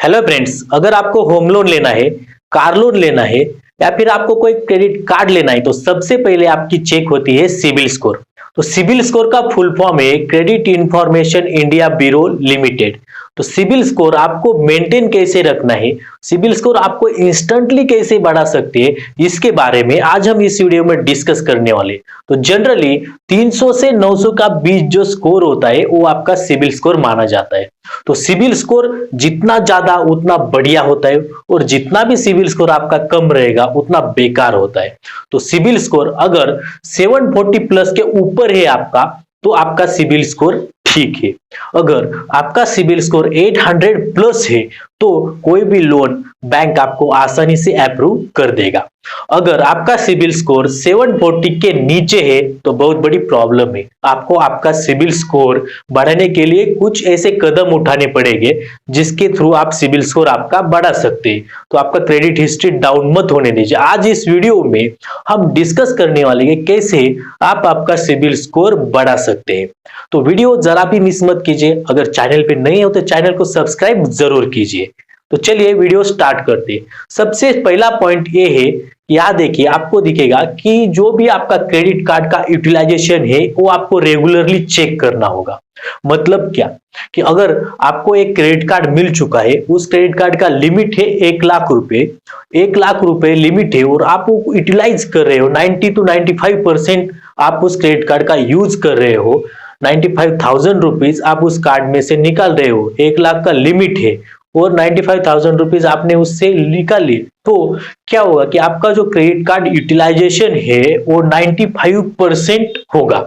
Hello friends, अगर आपको home loan लेना है, कार लोन लेना है या फिर आपको कोई क्रेडिट कार्ड लेना है तो सबसे पहले आपकी चेक होती है सिबिल स्कोर। तो सिबिल स्कोर का फुल फॉर्म है credit information India bureau limited. तो सिबिल स्कोर आपको मेंटेन कैसे रखना है, सिबिल स्कोर आपको इंस्टेंटली कैसे बढ़ा सकते हैं, इसके बारे में आज हम इस वीडियो में डिस्कस करने वाले। तो जनरली 300 से 900 का बीच जो स्कोर होता है वो आपका सिबिल स्कोर माना जाता है। तो सिबिल स्कोर जितना ज्यादा उतना बढ़िया होता है और जितना भी सिबिल स्कोर आपका कम रहेगा उतना बेकार होता है। तो सिबिल स्कोर अगर 740 प्लस के ऊपर है आपका तो आपका सिबिल स्कोर ठीक है। अगर आपका सिबिल स्कोर 800 प्लस है तो कोई भी लोन बैंक आपको आसानी से अप्रूव कर देगा। अगर आपका सिबिल स्कोर 740 के नीचे है तो बहुत बड़ी प्रॉब्लम है। आपको आपका सिबिल स्कोर बढ़ाने के लिए कुछ ऐसे कदम उठाने पड़ेंगे जिसके थ्रू आप सिबिल स्कोर आपका बढ़ा सकते हैं। तो आपका क्रेडिट हिस्ट्री डाउन मत होने दीजिए। आज इस वीडियो में हम डिस्कस करने वाले हैं कैसे आप आपका सिबिल स्कोर बढ़ा सकते हैं। तो वीडियो जरा भी मिस मत कीजिए। अगर चैनल पे नए हो तो चैनल को सब्सक्राइब जरूर कीजिए। तो चलिए वीडियो स्टार्ट करते हैं। सबसे पहला पॉइंट ये है, यहाँ देखिए आपको दिखेगा कि जो भी आपका क्रेडिट कार्ड का यूटिलाइजेशन है वो आपको रेगुलरली चेक करना होगा। मतलब क्या कि अगर आपको एक क्रेडिट कार्ड मिल चुका है, उस क्रेडिट कार्ड का लिमिट है 1 लाख रुपए, 1 लाख रुपए लिमिट है और आप वो यूटिलाइज कर रहे हो 90 to 95% आप उस क्रेडिट कार्ड का यूज कर रहे हो। 95,000 रुपीज आप उस कार्ड में से निकाल रहे हो, 1 लाख का लिमिट है और 95,000 रुपीज आपने उससे निकाल लिए, तो क्या होगा कि आपका जो क्रेडिट कार्ड यूटिलाइजेशन है वो 95% होगा।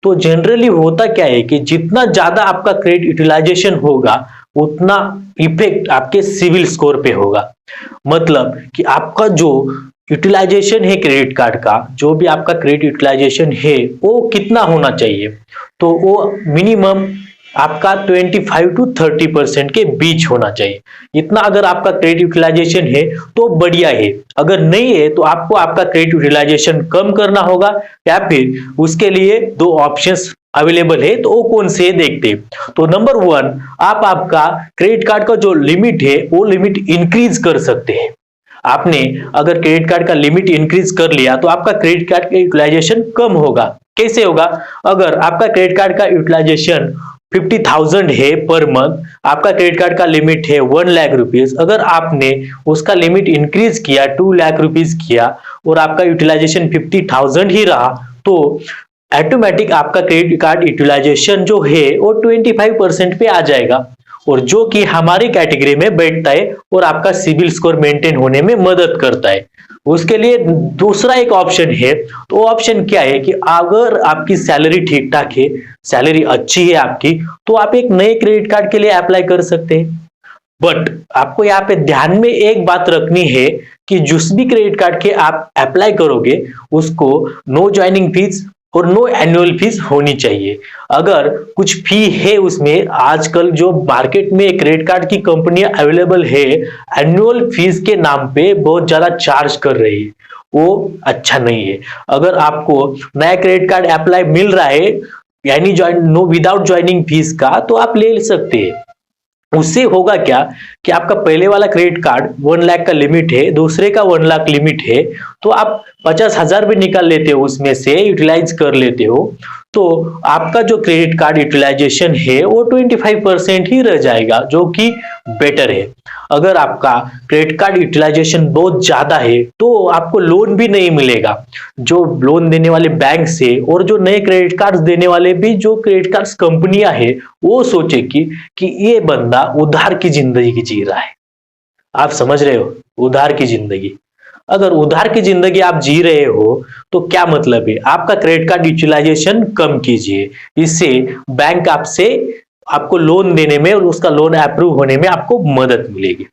तो जनरली होता क्या है कि जितना ज्यादा आपका क्रेडिट यूटिलाइजेशन होगा उतना इफेक्ट आपके सिबिल स्कोर पे होगा। मतलब कि आपका जो यूटिलाइजेशन है क्रेडिट कार्ड का, जो भी आपका क्रेडिट यूटिलाइजेशन है वो कितना होना चाहिए, तो वो मिनिमम आपका 25 to 30% के बीच होना चाहिए। इतना अगर आपका क्रेडिट यूटिलाइजेशन है तो बढ़िया है, अगर नहीं है तो आपको आपका क्रेडिट यूटिलाइजेशन कम करना होगा या फिर उसके लिए दो ऑप्शंस अवेलेबल है। तो वो कौन से देखते हैं। तो नंबर 1, आप आपका क्रेडिट कार्ड का जो लिमिट है वो लिमिट इंक्रीज कर सकते हैं। आपने अगर क्रेडिट कार्ड का लिमिट इंक्रीज कर लिया तो आपका क्रेडिट कार्ड का यूटिलाइजेशन कम होगा। कैसे होगा? अगर आपका क्रेडिट कार्ड का यूटिलाइजेशन 50,000 है पर मंथ, आपका क्रेडिट कार्ड का लिमिट है 1 लाख रुपीज, अगर आपने उसका लिमिट इंक्रीज किया 2 लाख रुपीज किया और आपका यूटिलाइजेशन 50,000 ही रहा तो ऑटोमेटिक आपका क्रेडिट कार्ड यूटिलाइजेशन जो है वो 25% पे आ जाएगा और जो कि हमारी कैटेगरी में बैठता है और आपका सिबिल स्कोर मेंटेन होने में मदद करता है। उसके लिए दूसरा एक ऑप्शन है। तो ऑप्शन क्या है कि अगर आपकी सैलरी ठीक ठाक है, सैलरी अच्छी है आपकी, तो आप एक नए क्रेडिट कार्ड के लिए अप्लाई कर सकते हैं। बट आपको यहाँ पे ध्यान में एक बात रखनी है कि जिस भी क्रेडिट कार्ड के आप अप्लाई करोगे उसको नो ज्वाइनिंग फीस और नो एनुअल फीस होनी चाहिए। अगर कुछ फी है उसमें, आजकल जो मार्केट में क्रेडिट कार्ड की कंपनियां अवेलेबल है एनुअल फीस के नाम पे बहुत ज्यादा चार्ज कर रही है, वो अच्छा नहीं है। अगर आपको नया क्रेडिट कार्ड अप्लाई मिल रहा है यानी नो विदाउट ज्वाइनिंग फीस का, तो आप ले सकते हैं। उससे होगा क्या कि आपका पहले वाला क्रेडिट कार्ड 1 लाख का लिमिट है, दूसरे का 1 लाख लिमिट है, तो आप 50,000 भी निकाल लेते हो उसमें से, यूटिलाइज कर लेते हो, तो आपका जो क्रेडिट कार्ड यूटिलाइजेशन है वो 25% ही रह जाएगा, जो कि बेटर है। अगर आपका क्रेडिट कार्ड यूटिलाइजेशन बहुत ज्यादा है तो आपको लोन भी नहीं मिलेगा। जो लोन देने वाले बैंक से और जो नए क्रेडिट कार्ड देने वाले भी जो क्रेडिट कार्ड कंपनियां है वो सोचे कि ये बंदा उधार की जिंदगी जी रहा है। आप समझ रहे हो, उधार की जिंदगी। अगर उधार की जिंदगी आप जी रहे हो तो क्या मतलब है, आपका क्रेडिट कार्ड यूटिलाइजेशन कम कीजिए। इससे बैंक आपको लोन देने में और उसका लोन अप्रूव होने में आपको मदद मिलेगी।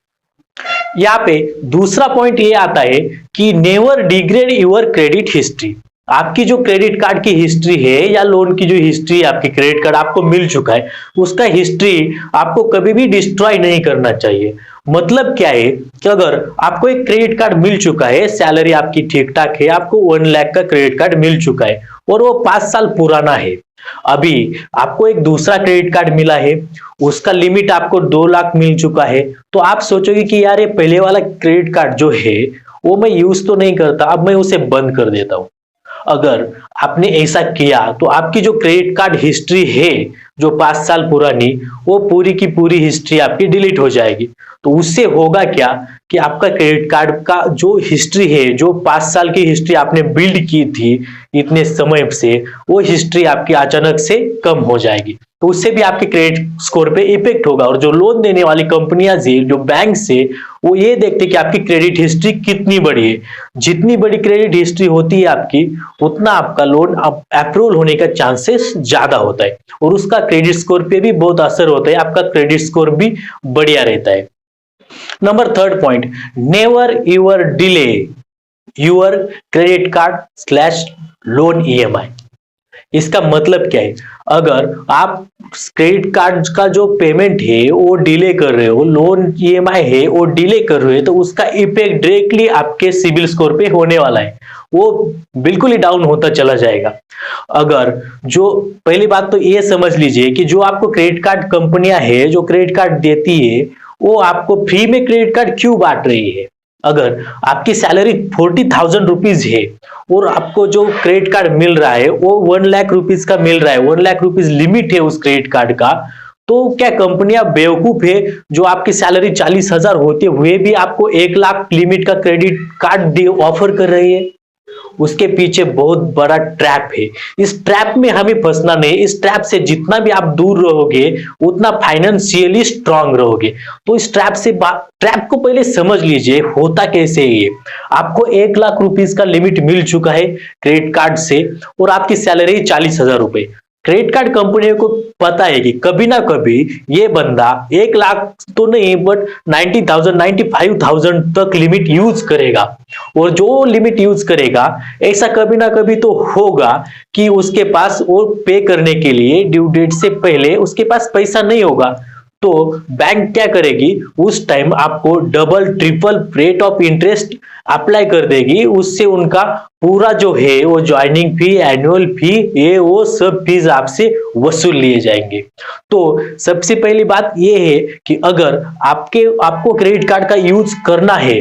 यहाँ पे दूसरा पॉइंट ये आता है कि never degrade your credit history. आपकी जो क्रेडिट कार्ड की हिस्ट्री है या लोन की जो हिस्ट्री आपकी क्रेडिट कार्ड आपको मिल चुका है उसका हिस्ट्री आपको कभी भी डिस्ट्रॉय नहीं करना चाहिए। मतलब क्या है कि अगर आपको एक क्रेडिट कार्ड मिल चुका है, सैलरी आपकी ठीक ठाक है, आपको 1 लाख का क्रेडिट कार्ड मिल चुका है और वो 5 साल पुराना है, अभी आपको एक दूसरा क्रेडिट कार्ड मिला है, उसका लिमिट आपको 2 लाख मिल चुका है, तो आप सोचोगे कि यार ये पहले वाला क्रेडिट कार्ड जो है वो मैं यूज तो नहीं करता, अब मैं उसे बंद कर देता हूं। अगर आपने ऐसा किया तो आपकी जो क्रेडिट कार्ड हिस्ट्री है जो 5 साल पुरानी, वो पूरी की पूरी हिस्ट्री आपकी डिलीट हो जाएगी। तो उससे होगा क्या कि आपका क्रेडिट कार्ड का जो हिस्ट्री है, जो 5 साल की हिस्ट्री आपने बिल्ड की थी इतने समय से, वो हिस्ट्री आपकी अचानक से कम हो जाएगी। तो उससे भी आपके क्रेडिट स्कोर पे इफेक्ट होगा। और जो लोन देने वाली कंपनियां है, जो बैंक है, वो ये देखते कि आपकी क्रेडिट हिस्ट्री कितनी बड़ी है। जितनी बड़ी क्रेडिट हिस्ट्री होती है आपकी, उतना आपका लोन अप्रूवल होने का चांसेस ज्यादा होता है और उसका क्रेडिट स्कोर पे भी बहुत असर होता है, आपका क्रेडिट स्कोर भी बढ़िया रहता है। Number third point, never ever delay your credit card slash loan EMI. इसका मतलब क्या है? अगर आप क्रेडिट कार्ड का जो पेमेंट है वो डिले कर रहे हो, लोन ईएमआई है वो डिले कर रहे हो, तो उसका इफेक्ट डायरेक्टली आपके सिबिल स्कोर पे होने वाला है, वो बिल्कुल ही डाउन होता चला जाएगा। अगर जो पहली बात तो ये समझ लीजिए कि जो आपको क्रेडिट कार्ड कंपनियां है जो क्रेडिट कार्ड देती है, वो आपको फ्री में क्रेडिट कार्ड क्यों बांट रही है? अगर आपकी सैलरी 40,000 रुपीज है और आपको जो क्रेडिट कार्ड मिल रहा है वो 1 लाख रुपीज का मिल रहा है, 1 लाख रुपीज लिमिट है उस क्रेडिट कार्ड का, तो क्या कंपनियां बेवकूफ है जो आपकी सैलरी 40,000 होते हुए भी आपको 1 लाख लिमिट का क्रेडिट कार्ड ऑफर कर रही है? उसके पीछे बहुत बड़ा ट्रैप है। इस ट्रैप में हमें फंसना नहीं। इस ट्रैप से जितना भी आप दूर रहोगे उतना फाइनेंशियली स्ट्रांग रहोगे। तो इस ट्रैप को पहले समझ लीजिए होता कैसे है ये। आपको 1 लाख रुपीस का लिमिट मिल चुका है क्रेडिट कार्ड से और आपकी सैलरी 40,000 रुपए। क्रेडिट कार्ड कंपनियों को पता है कि कभी ना कभी ये बंदा 1 लाख तो नहीं बट 90,000 95,000 तक लिमिट यूज करेगा, और जो लिमिट यूज करेगा ऐसा कभी ना कभी तो होगा कि उसके पास वो पे करने के लिए ड्यू डेट से पहले उसके पास पैसा नहीं होगा। तो बैंक क्या करेगी, उस टाइम आपको double triple rate of interest apply कर देगी। उससे उनका पूरा जो है वो ज्वाइनिंग फी, एनुअल फी, ये वो सब फीस आपसे वसूल लिए जाएंगे। तो सबसे पहली बात ये है कि अगर आपको क्रेडिट कार्ड का यूज करना है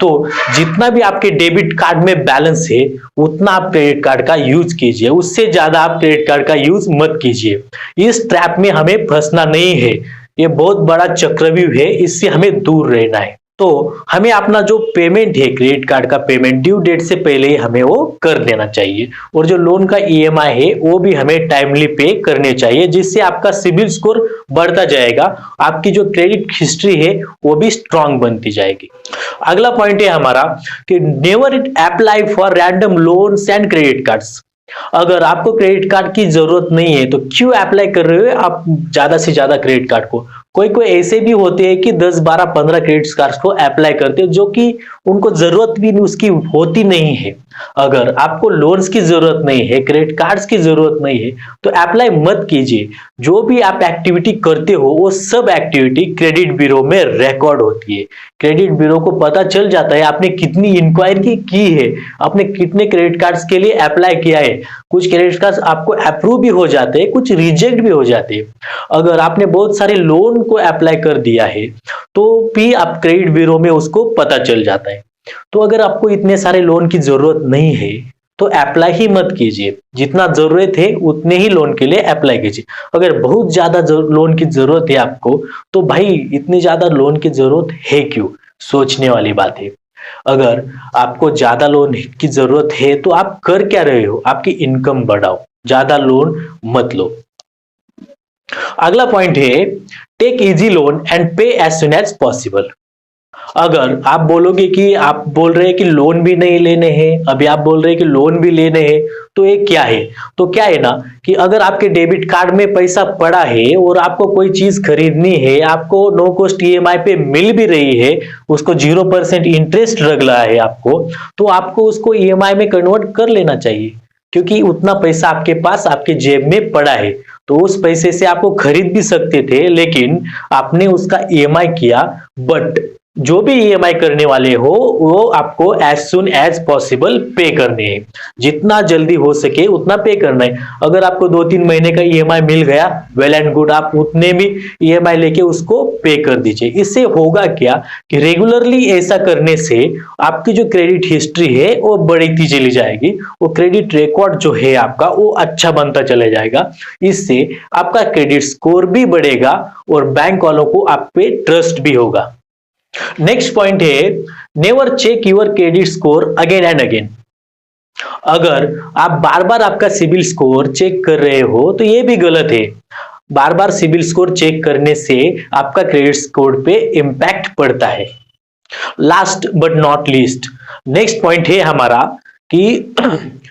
तो जितना भी आपके डेबिट कार्ड में बैलेंस है उतना आप क्रेडिट कार्ड का यूज कीजिए, उससे ज्यादा आप क्रेडिट कार्ड का यूज मत कीजिए। इस ट्रैप में हमें फंसना नहीं है, ये बहुत बड़ा चक्रव्यूह है, इससे हमें दूर रहना है। तो हमें अपना जो पेमेंट है क्रेडिट कार्ड का पेमेंट ड्यू डेट से पहले ही हमें वो कर देना चाहिए, और जो लोन का ईएमआई है वो भी हमें टाइमली पे करने चाहिए, जिससे आपका सिबिल स्कोर बढ़ता जाएगा, आपकी जो क्रेडिट हिस्ट्री है वो भी स्ट्रांग बनती जाएगी। अगला पॉइंट है हमारा कि never apply for random loans and credit cards. अगर आपको क्रेडिट कार्ड की जरूरत नहीं है तो क्यों अप्लाई कर रहे हो आप ज्यादा से ज्यादा क्रेडिट कार्ड को? कोई कोई ऐसे भी होते हैं कि 10 12 15 क्रेडिट कार्ड्स को अप्लाई करते हैं जो कि उनको जरूरत भी उसकी होती नहीं है। अगर आपको लोन्स की जरूरत नहीं है, क्रेडिट कार्ड्स की जरूरत नहीं है, तो अप्लाई मत कीजिए। जो भी आप एक्टिविटी करते हो वो सब एक्टिविटी क्रेडिट ब्यूरो में रिकॉर्ड होती है। क्रेडिट ब्यूरो को पता चल जाता है आपने कितनी इंक्वायरी की है, आपने कितने क्रेडिट कार्ड्स के लिए अप्लाई किया है। कुछ क्रेडिट कार्ड्स आपको अप्रूव भी हो जाते हैं, कुछ रिजेक्ट भी हो जाते हैं। अगर आपने बहुत सारे लोन को अप्लाई कर दिया है तो भी आप क्रेडिट ब्यूरो में उसको पता चल जाता है। तो अगर आपको इतने सारे लोन की जरूरत नहीं है तो अप्लाई ही मत कीजिए, जितना जरूरत है उतने ही लोन के लिए अप्लाई कीजिए। अगर बहुत ज्यादा लोन की जरूरत है आपको तो भाई इतनी ज्यादा लोन की जरूरत है क्यों, सोचने वाली बात है। अगर आपको ज्यादा लोन की जरूरत है तो आप कर क्या रहे हो, आपकी इनकम बढ़ाओ, ज्यादा लोन मत लो। अगला पॉइंट है टेक इजी लोन एंड पे एज सुन एज पॉसिबल। अगर आप बोलोगे कि आप बोल रहे हैं कि लोन भी नहीं लेने हैं, अभी आप बोल रहे हैं कि लोन भी लेने हैं, तो ये क्या है? तो क्या है ना कि अगर आपके डेबिट कार्ड में पैसा पड़ा है और आपको कोई चीज खरीदनी है, आपको नो कॉस्ट ईएमआई पे मिल भी रही है, उसको 0% इंटरेस्ट लग रहा है आपको, तो आपको उसको ईएमआई में कन्वर्ट कर लेना चाहिए, क्योंकि उतना पैसा आपके पास आपके जेब में पड़ा है। तो उस पैसे से आपको खरीद भी सकते थे, लेकिन आपने उसका ईएमआई किया। बट जो भी ईएमआई करने वाले हो वो आपको एज सुन एज पॉसिबल पे करने हैं, जितना जल्दी हो सके उतना पे करना है। अगर आपको 2-3 महीने का ईएमआई मिल गया, वेल एंड गुड, आप उतने भी ईएमआई लेके उसको पे कर दीजिए। इससे होगा क्या कि रेगुलरली ऐसा करने से आपकी जो क्रेडिट हिस्ट्री है वो बढ़ती चली जाएगी, वो क्रेडिट रिकॉर्ड जो है आपका वो अच्छा बनता चले जाएगा। इससे आपका क्रेडिट स्कोर भी बढ़ेगा और बैंक वालों को आप पे ट्रस्ट भी होगा। नेक्स्ट पॉइंट है, never check your credit score again and again. अगर आप बार बार आपका सिबिल स्कोर चेक कर रहे हो तो ये भी गलत है। बार बार सिबिल स्कोर चेक करने से आपका क्रेडिट स्कोर पे इंपैक्ट पड़ता है। Last but not least, next point है हमारा कि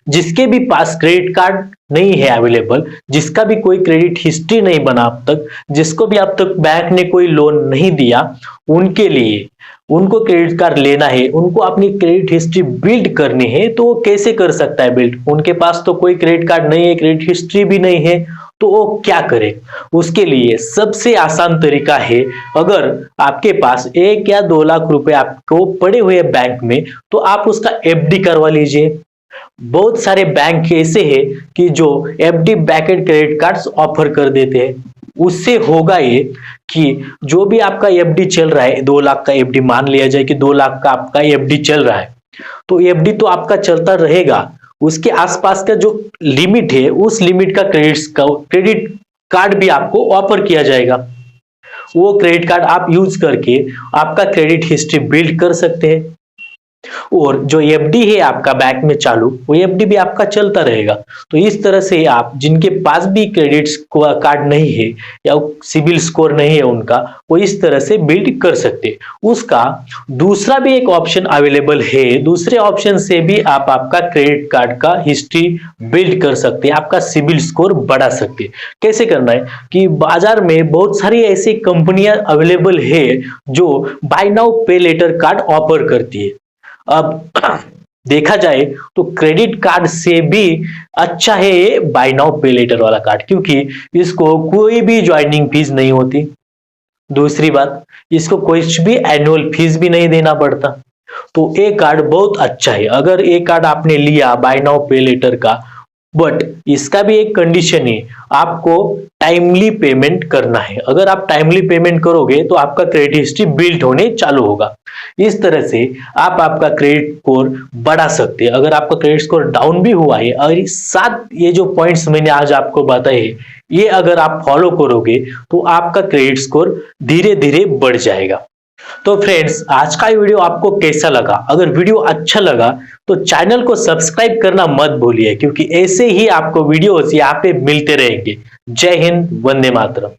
जिसके भी पास क्रेडिट कार्ड नहीं है अवेलेबल, जिसका भी कोई क्रेडिट हिस्ट्री नहीं बना अब तक, जिसको भी अब तक बैंक ने कोई लोन नहीं दिया, उनके लिए, उनको क्रेडिट कार्ड लेना है, उनको अपनी क्रेडिट हिस्ट्री बिल्ड करनी है, तो वो कैसे कर सकता है बिल्ड? उनके पास तो कोई क्रेडिट कार्ड नहीं है, क्रेडिट हिस्ट्री भी नहीं है, तो वो क्या करे? उसके लिए सबसे आसान तरीका है, अगर आपके पास 1 या 2 लाख रुपए आपको पड़े हुए बैंक में, तो आप उसका एफडी करवा लीजिए। बहुत सारे बैंक ऐसे हैं कि जो एफडी बैकेड क्रेडिट कार्ड्स ऑफर कर देते हैं। उससे होगा ये कि जो भी आपका एफडी चल रहा है, 2 लाख का एफडी मान लिया जाए कि 2 लाख का आपका एफडी चल रहा है, तो एफडी तो आपका चलता रहेगा, उसके आसपास का जो लिमिट है उस लिमिट का क्रेडिट कार्ड भी आपको ऑफर किया जाएगा। वो क्रेडिट कार्ड आप यूज करके आपका क्रेडिट हिस्ट्री बिल्ड कर सकते हैं, और जो एफडी है आपका बैंक में चालू, वो एफडी भी आपका चलता रहेगा। तो इस तरह से आप जिनके पास भी क्रेडिट कार्ड नहीं है या सिबिल स्कोर नहीं है उनका, वो इस तरह से बिल्ड कर सकते। उसका दूसरा भी एक ऑप्शन अवेलेबल है, दूसरे ऑप्शन से भी आप आपका क्रेडिट कार्ड का हिस्ट्री बिल्ड कर सकते हैं, आपका सिबिल स्कोर बढ़ा सकते हैं। कैसे करना है कि बाजार में बहुत सारी ऐसी कंपनियां अवेलेबल है जो बाय नाउ पे लेटर कार्ड ऑफर करती है। अब देखा जाए तो क्रेडिट कार्ड से भी अच्छा है ये बाय नाउ पे लेटर वाला कार्ड, क्योंकि इसको कोई भी ज्वाइनिंग फीस नहीं होती। दूसरी बात, इसको कुछ भी एनुअल फीस भी नहीं देना पड़ता। तो ये कार्ड बहुत अच्छा है। अगर ये कार्ड आपने लिया बाय नाउ पे लेटर का, बट इसका भी एक कंडीशन है, आपको टाइमली पेमेंट करना है। अगर आप टाइमली पेमेंट करोगे तो आपका क्रेडिट हिस्ट्री बिल्ड होने चालू होगा। इस तरह से आप आपका क्रेडिट स्कोर बढ़ा सकते हैं। अगर आपका क्रेडिट स्कोर डाउन भी हुआ है, और साथ ये जो पॉइंट्स मैंने आज आपको बताए हैं, ये अगर आप फॉलो करोगे तो आपका क्रेडिट स्कोर धीरे धीरे बढ़ जाएगा। तो फ्रेंड्स, आज का वीडियो आपको कैसा लगा? अगर वीडियो अच्छा लगा तो चैनल को सब्सक्राइब करना मत भूलिए, क्योंकि ऐसे ही आपको वीडियोस यहाँ पे मिलते रहेंगे। जय हिंद, वंदे मातरम।